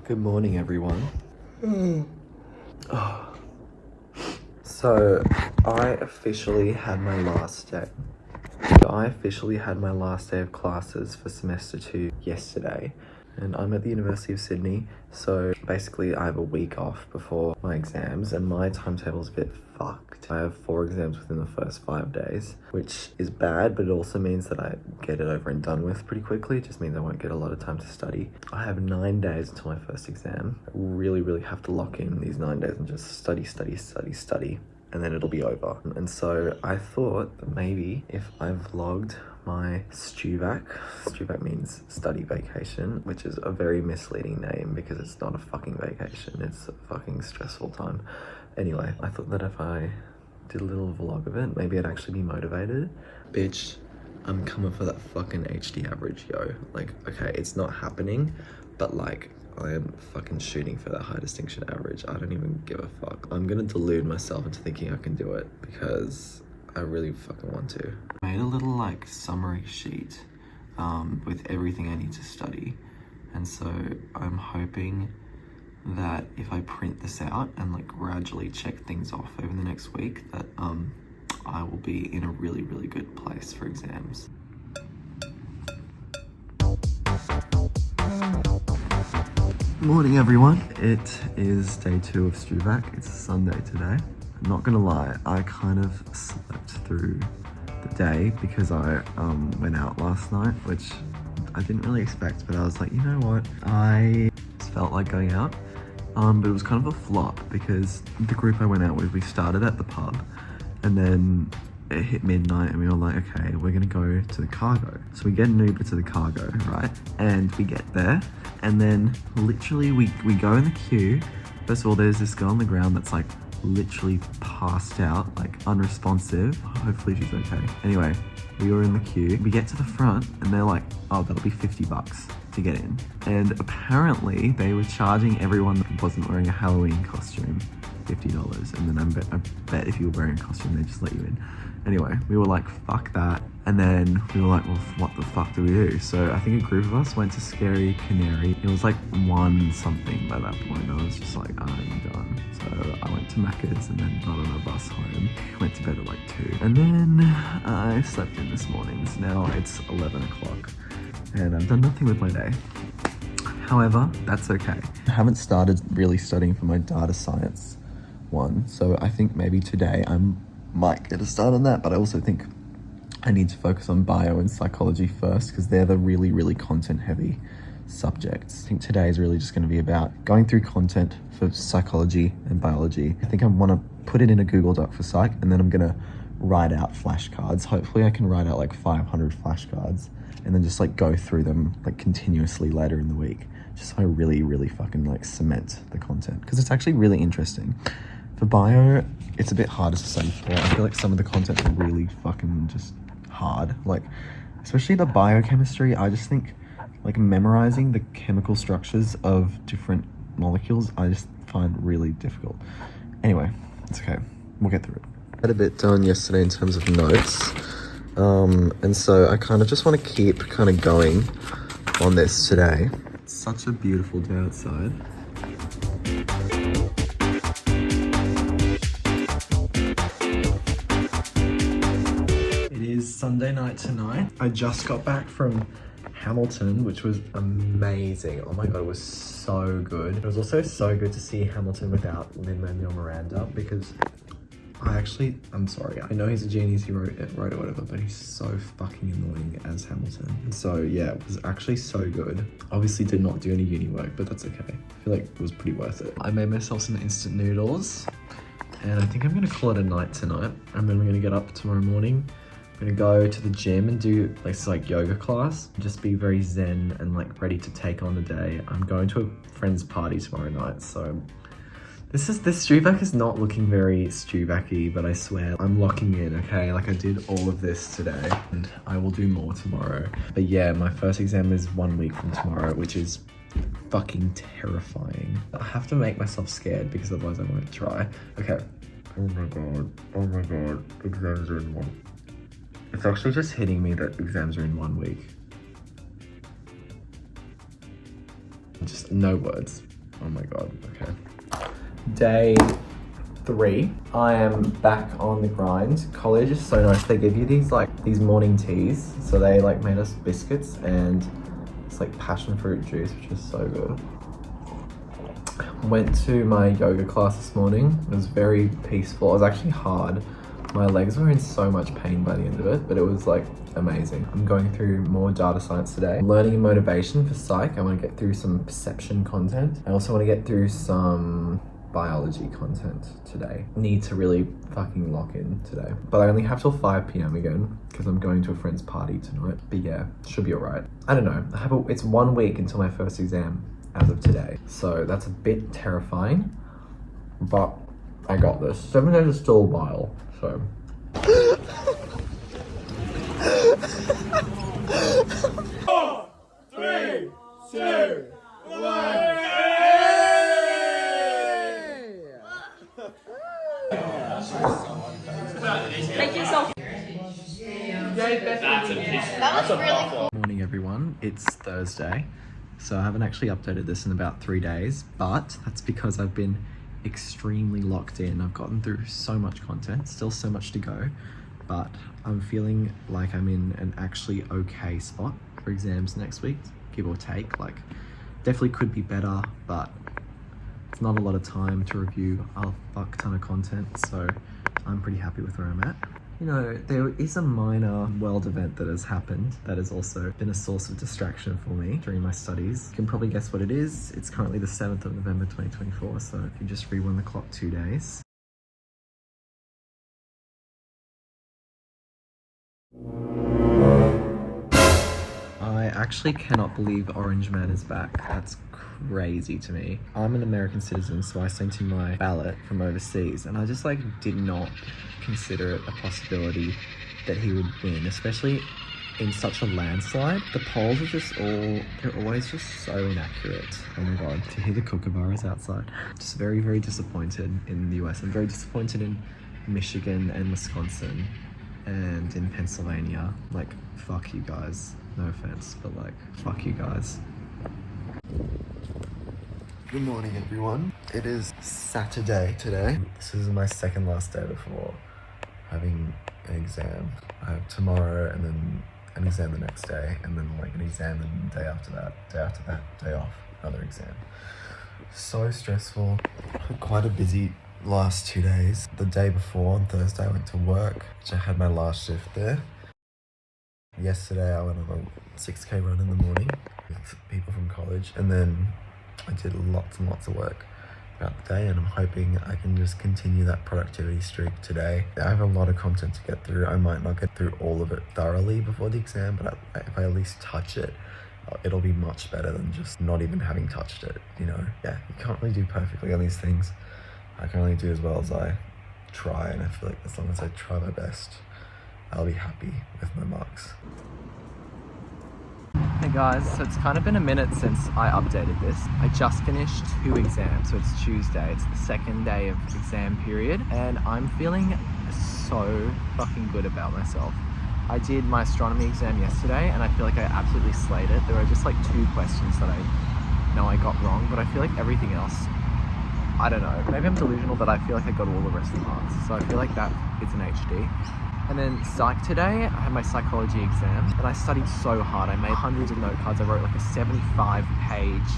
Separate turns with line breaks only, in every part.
Good morning, everyone. Oh. So, I officially had my last day. of classes for semester 2 yesterday, and I'm at the University of Sydney, so basically I have a week off before my exams, and my timetable's a bit fucked. I have 4 exams within the first 5 days, which is bad, but it also means that I get it over and done with pretty quickly. It just means I won't get a lot of time to study. I have 9 days until my first exam. I really have to lock in these 9 days and just study, and then it'll be over. And so I thought that maybe if I vlogged my StuVac means study vacation, which is a very misleading name because it's not a fucking vacation, it's a fucking stressful time. Anyway, I thought that if I did a little vlog of it, maybe I'd actually be motivated. Bitch, I'm coming for that fucking HD average, yo. Like, okay, it's not happening, but like, I am fucking shooting for that high distinction average. I don't even give a fuck. I'm gonna delude myself into thinking I can do it because I really fucking want to. I made a little like summary sheet with everything I need to study. And so I'm hoping that if I print this out and like gradually check things off over the next week, that I will be in a really good place for exams. Morning, everyone. It is day 2 of StuVac. It's a Sunday today. I'm not gonna lie, I kind of slept through the day because I went out last night, which I didn't really expect, but I was like, you know what? I just felt like going out. But it was kind of a flop because the group I went out with, we started at the pub and then it hit midnight and we were like, okay, we're gonna go to the Cargo. So we get an Uber to the Cargo, right? And we get there and then literally we go in the queue. First of all, there's this girl on the ground that's like literally passed out, like unresponsive. Hopefully she's okay. Anyway, we were in the queue. We get to the front and they're like, oh, that'll be $50 to get in. And apparently they were charging everyone that wasn't wearing a Halloween costume $50. And then I bet if you were wearing a costume, they just let you in. Anyway, we were like, fuck that. And then we were like, well, what the fuck do we do? So I think a group of us went to Scary Canary. It was like 1 something by that point. I was just like, I'm done. So I went to Macca's and then got on a bus home. Went to bed at like 2. And then I slept in this morning. So now it's 11 o'clock and I've done nothing with my day. However, that's okay. I haven't started really studying for my data science one. So I think maybe today I might get a start on that, but I also think I need to focus on bio and psychology first because they're the really content heavy subjects. I think today is really just going to be about going through content for psychology and biology. I think I want to put it in a Google Doc for psych and then I'm going to write out flashcards. Hopefully I can write out like 500 flashcards and then just like go through them like continuously later in the week. Just so I really fucking like cement the content because it's actually really interesting. For bio, it's a bit harder to study for. I feel like some of the content's really fucking just hard. Like, especially the biochemistry, I just think like memorizing the chemical structures of different molecules, I just find really difficult. Anyway, it's okay. We'll get through it. I had a bit done yesterday in terms of notes. And so I kind of just want to keep kind of going on this today. It's such a beautiful day outside. Sunday night tonight. I just got back from Hamilton, which was amazing. Oh my god, it was so good. It was also so good to see Hamilton without Lin-Manuel Miranda because I'm sorry, I know he's a genius, he wrote it whatever, but he's so fucking annoying as Hamilton. And so yeah, it was actually so good. Obviously did not do any uni work, but that's okay. I feel like it was pretty worth it. I made myself some instant noodles and I think I'm gonna call it a night tonight, and then we're gonna get up tomorrow morning. I'm gonna go to the gym and do like yoga class. Just be very zen and like ready to take on the day. I'm going to a friend's party tomorrow night, so this StuVac is not looking very StuVac-y, but I swear I'm locking in, okay? Like I did all of this today and I will do more tomorrow. But yeah, my first exam is 1 week from tomorrow, which is fucking terrifying. I have to make myself scared because otherwise I won't try. Okay. Oh my god, exams are in 1. It's actually just hitting me that exams are in 1 week. Just no words. Oh my god, okay. Day 3. I am back on the grind. College is so nice. They give you these morning teas. So they made us biscuits and it's passion fruit juice, which is so good. Went to my yoga class this morning. It was very peaceful. It was actually hard. My legs were in so much pain by the end of it, but it was amazing. I'm going through more data science today. Learning motivation for psych. I want to get through some perception content. I also want to get through some biology content today. Need to really fucking lock in today. But I only have till 5 p.m. again because I'm going to a friend's party tonight. But yeah, should be alright. I don't know. It's 1 week until my first exam as of today. So that's a bit terrifying, but I got this. 7 days is still a while, so.
4, 3, 2, 1.
Thank you so That was really cool.
Morning everyone, it's Thursday. So I haven't actually updated this in about 3 days, but that's because I've been extremely locked in. I've gotten through so much content, still so much to go, but I'm feeling like I'm in an actually okay spot for exams next week, give or take. Definitely could be better, but it's not a lot of time to review a fuck ton of content, so I'm pretty happy with where I'm at. You know, there is a minor world event that has happened that has also been a source of distraction for me during my studies. You can probably guess what it is. It's currently the 7th of November 2024, so if you just rewind the clock 2 days. I actually cannot believe Orange Man is back. That's crazy to me. I'm an American citizen, so I sent in my ballot from overseas, and I just did not consider it a possibility that he would win, especially in such a landslide. The polls are they're always just so inaccurate. Oh my god, to hear the kookaburras outside. Just very, very disappointed in the US. I'm very disappointed in Michigan and Wisconsin and in Pennsylvania. Fuck you guys. No offense, but fuck you guys. Good morning everyone. It is Saturday today. This is my second last day before having an exam. I have tomorrow and then an exam the next day, and then an exam the day after that, day off, another exam. So stressful. Quite a busy last 2 days. The day before, on Thursday, I went to work, which I had my last shift there. Yesterday I went on a 6k run in the morning with people from college, and then I did lots and lots of work throughout the day, and I'm hoping I can just continue that productivity streak today. I have a lot of content to get through. I might not get through all of it thoroughly before the exam, but if I at least touch it, it'll be much better than just not even having touched it, you know? Yeah, you can't really do perfectly on these things. I can only do as well as I try, and I feel like as long as I try my best, I'll be happy with my marks. Hey guys, so it's kind of been a minute since I updated this. I just finished 2 exams, so it's Tuesday. It's the second day of exam period, and I'm feeling so fucking good about myself. I did my astronomy exam yesterday, and I feel like I absolutely slayed it. There were just 2 questions that I know I got wrong, but I feel like everything else, I don't know. Maybe I'm delusional, but I feel like I got all the rest of the marks. So I feel like that is an HD. And then psych today, I had my psychology exam, and I studied so hard. I made hundreds of note cards. I wrote a 75-page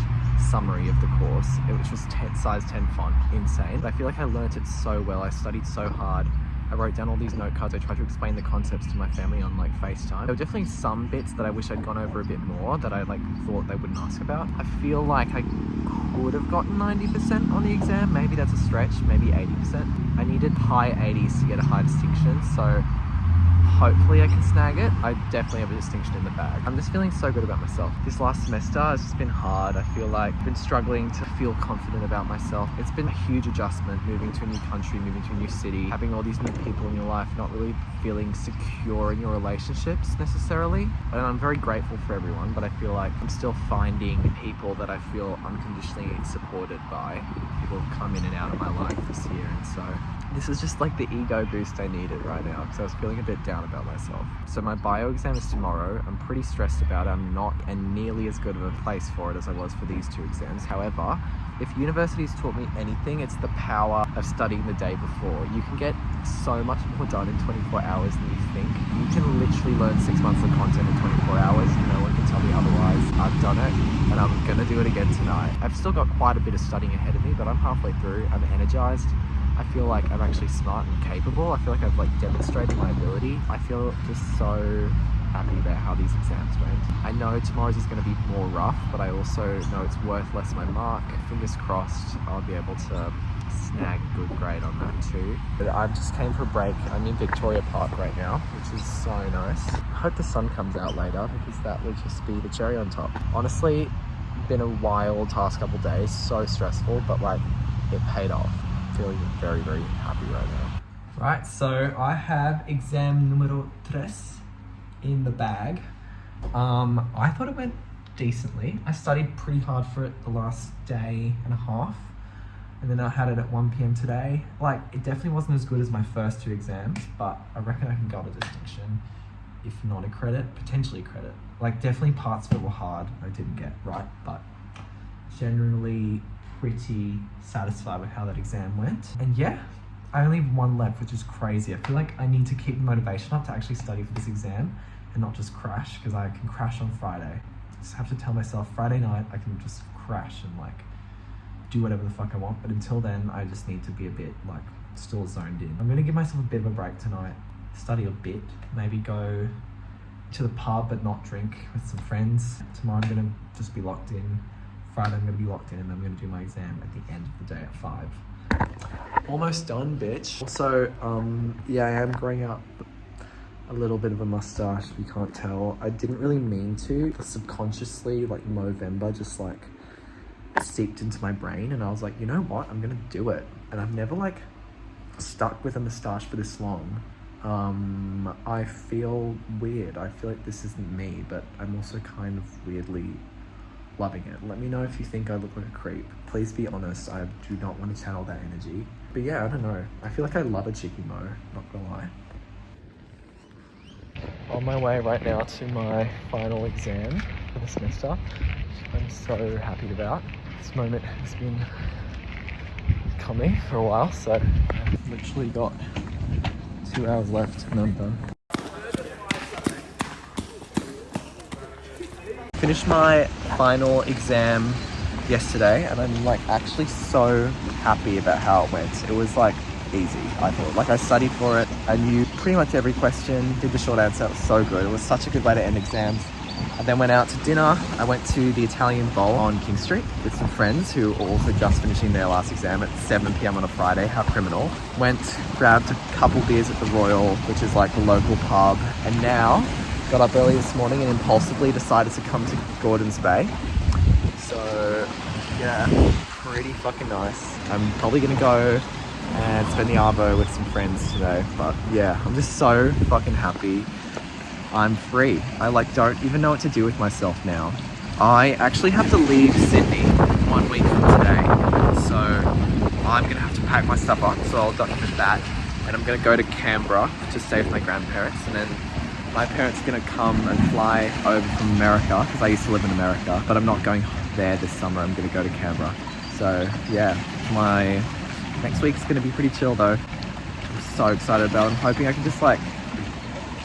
summary of the course, which was size 10 font, insane. But I feel like I learnt it so well. I studied so hard. I wrote down all these note cards. I tried to explain the concepts to my family on FaceTime. There were definitely some bits that I wish I'd gone over a bit more that I thought they wouldn't ask about. I feel like I could have gotten 90% on the exam. Maybe that's a stretch, maybe 80%. I needed high 80s to get a high distinction, so hopefully I can snag it. I definitely have a distinction in the bag. I'm just feeling so good about myself. This last semester has just been hard. I feel like I've been struggling to feel confident about myself. It's been a huge adjustment, moving to a new country, moving to a new city, having all these new people in your life, not really feeling secure in your relationships necessarily. And I'm very grateful for everyone, but I feel like I'm still finding people that I feel unconditionally supported by. People have come in and out of my life this year, and so this is just the ego boost I needed right now, because I was feeling a bit down
down about myself. So my bio exam is tomorrow. I'm pretty stressed about it. I'm not in nearly as good of a place for it as I was for these 2 exams. However, if university's taught me anything, it's the power of studying the day before. You can get so much more done in 24 hours than you think. You can literally learn 6 months of content in 24 hours. No one can tell me otherwise. I've done it, and I'm gonna do it again tonight. I've still got quite a bit of studying ahead of me, but I'm halfway through. I'm energized. I feel like I'm actually smart and capable. I feel like I've demonstrated my ability. I feel just so happy about how these exams went. I know tomorrow's is going to be more rough, but I also know it's worth less my mark. Fingers crossed I'll be able to snag a good grade on that too. But I just came for a break. I'm in Victoria Park right now, which is so nice. I hope the sun comes out later because that would just be the cherry on top. Honestly, been a wild past couple days, so stressful, but it paid off. Feeling very, very happy right now. Right, so I have exam numero 3 in the bag. I thought it went decently. I studied pretty hard for it the last day and a half, and then I had it at 1 p.m. today. It definitely wasn't as good as my first 2 exams, but I reckon I can go to distinction, if not a credit, potentially credit. Definitely parts of it were hard I didn't get right, but generally pretty satisfied with how that exam went. And yeah, I only have 1 left, which is crazy. I feel like I need to keep the motivation up to actually study for this exam and not just crash, because I can crash on Friday. I just have to tell myself Friday night I can just crash and do whatever the fuck I want, but until then I just need to be a bit still zoned in. I'm gonna give myself a bit of a break tonight, study a bit, maybe go to the pub but not drink with some friends. Tomorrow I'm gonna just be locked in. Friday I'm gonna be locked in, and I'm gonna do my exam at the end of the day at 5. Almost done, bitch. Also, yeah, I am growing out a little bit of a mustache, if you can't tell. I didn't really mean to. Subconsciously, Movember just seeped into my brain, and I was like, you know what? I'm gonna do it. And I've never stuck with a mustache for this long. I feel weird. I feel like this isn't me, but I'm also kind of weirdly loving it. Let me know if you think I look like a creep. Please be honest, I do not want to channel that energy. But yeah, I don't know. I feel like I love a cheeky mo, not gonna lie. On my way right now to my final exam for the semester, which I'm so happy about. This moment has been coming for a while, so I've literally got 2 hours left and I'm done. Finished my final exam yesterday, and I'm actually so happy about how it went. It was easy, I thought. I studied for it. I knew pretty much every question, did the short answer. It was so good. It was such a good way to end exams. I then went out to dinner. I went to the Italian Bowl on King Street with some friends who were also just finishing their last exam at 7 p.m. on a Friday. How criminal. Grabbed a couple beers at the Royal, which is the local pub, and now got up early this morning and impulsively decided to come to Gordons Bay. So yeah, pretty fucking nice. I'm probably gonna go and spend the arvo with some friends today, but yeah, I'm just so fucking happy. I'm free. I don't even know what to do with myself now. I actually have to leave Sydney 1 week from today, so I'm gonna have to pack my stuff up, so I'll document that, and I'm gonna go to Canberra to stay with my grandparents, and then my parents are gonna come and fly over from America, because I used to live in America, but I'm not going there this summer. I'm gonna go to Canberra. So yeah, my next week's gonna be pretty chill though. I'm so excited about it. I'm hoping I can just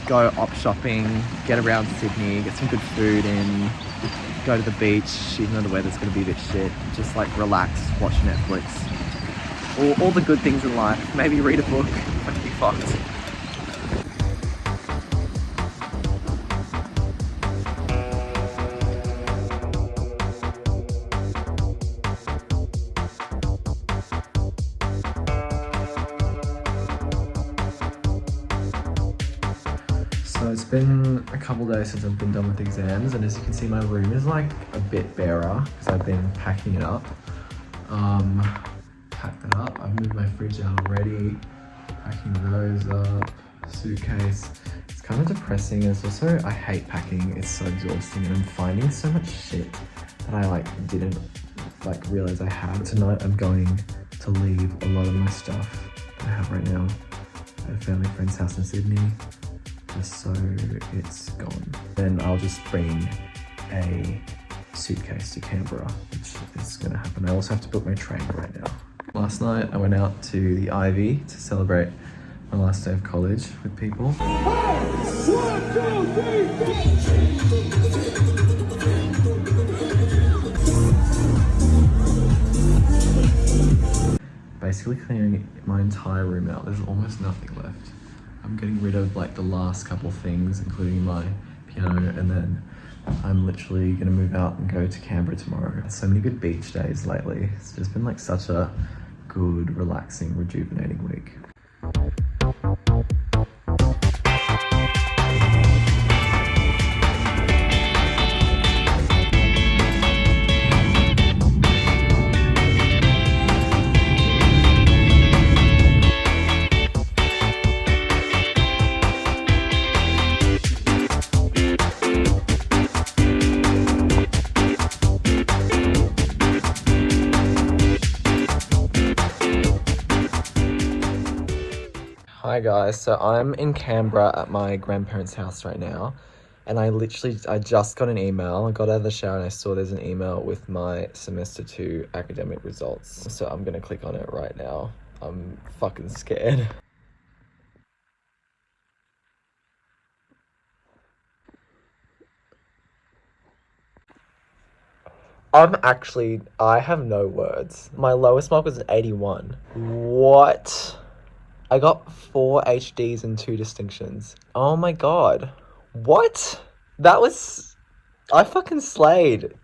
go op shopping, get around Sydney, get some good food in, go to the beach, even though the weather's gonna be a bit shit. Just relax, watch Netflix. All the good things in life. Maybe read a book. I could be fucked. So it's been a couple days since I've been done with exams, and as you can see, my room is a bit barer because I've been packing it up. Packed that up. I've moved my fridge out already, packing those up, suitcase. It's kind of depressing. It's also, I hate packing. It's so exhausting, and I'm finding so much shit that I didn't realize I had. Tonight I'm going to leave a lot of my stuff that I have right now at a family friend's house in Sydney.
just so it's gone. Then I'll just bring a suitcase to Canberra, which is gonna happen. I also have to book my train right now. Last night I went out to the Ivy to celebrate my last day of college with people. Basically clearing my entire room out. There's almost nothing left. I'm getting rid of like the last couple things, including my piano, and then I'm literally gonna move out and go to Canberra tomorrow. So many good beach days lately. It's just been like such a good, relaxing, rejuvenating week. Hi guys, so I'm in Canberra at my grandparents' house right now, and I just got an email. I got out of the shower and I saw there's an email with my semester 2 academic results. So I'm gonna click on it right now. I'm fucking scared. I have no words. My lowest mark was an 81. What? I got 4 HDs and 2 distinctions. Oh my god. What? I fucking slayed.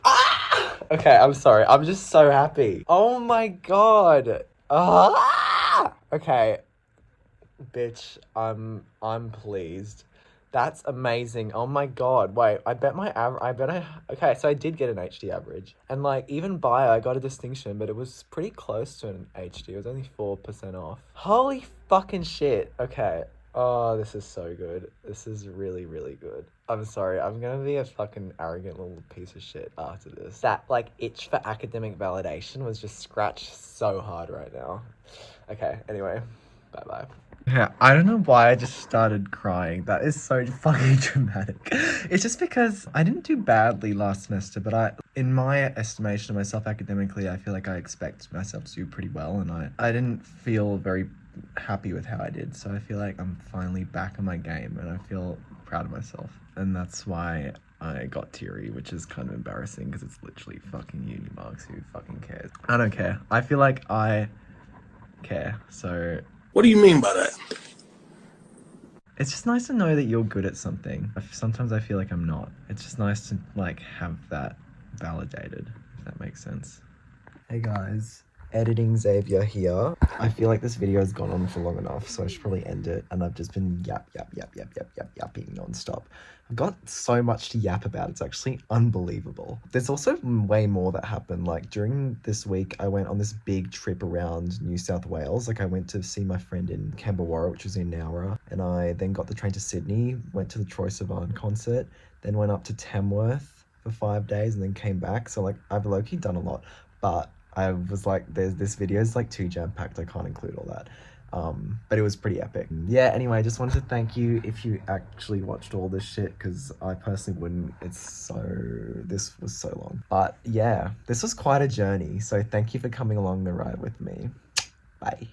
Ah! Okay, I'm sorry. I'm just so happy. Oh my god. Ah! Okay. Bitch, I'm pleased. That's amazing. Oh my god. Wait, okay, so I did get an HD average. And like, even bio, I got a distinction, but it was pretty close to an HD. It was only 4% off. Holy fucking shit. Okay. Oh, this is so good. This is really, really good. I'm sorry. I'm gonna be a fucking arrogant little piece of shit after this. That, like, itch for academic validation was just scratched so hard right now. Okay, anyway. Bye-bye. Yeah, I don't know why I just started crying. That is so fucking dramatic. It's just because I didn't do badly last semester, but in my estimation of myself academically, I feel like I expect myself to do pretty well, and I didn't feel very happy with how I did. So I feel like I'm finally back on my game, and I feel proud of myself. And that's why I got teary, which is kind of embarrassing because it's literally fucking uni marks. Who fucking cares? I don't care. I feel like I care, so...
What do you mean by that?
It's just nice to know that you're good at something. Sometimes I feel like I'm not. It's just nice to like have that validated, if that makes sense. Hey guys, editing Xavier here. I feel like this video has gone on for long enough, so I should probably end it. And I've just been yapping non-stop. I've got so much to yap about. It's actually unbelievable. There's also way more that happened. Like during this week, I went on this big trip around New South Wales. Like I went to see my friend in Camberwara, which was in Nowra. And I then got the train to Sydney, went to the Troye Sivan concert, then went up to Tamworth for 5 days and then came back. So like I've low-key done a lot, but I was like, this video is like too jam-packed. I can't include all that. But it was pretty epic. Yeah, anyway, I just wanted to thank you if you actually watched all this shit, because I personally wouldn't. This was so long. But yeah, this was quite a journey. So thank you for coming along the ride with me. Bye.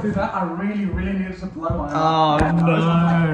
do that, I really needed to blow my
Oh no.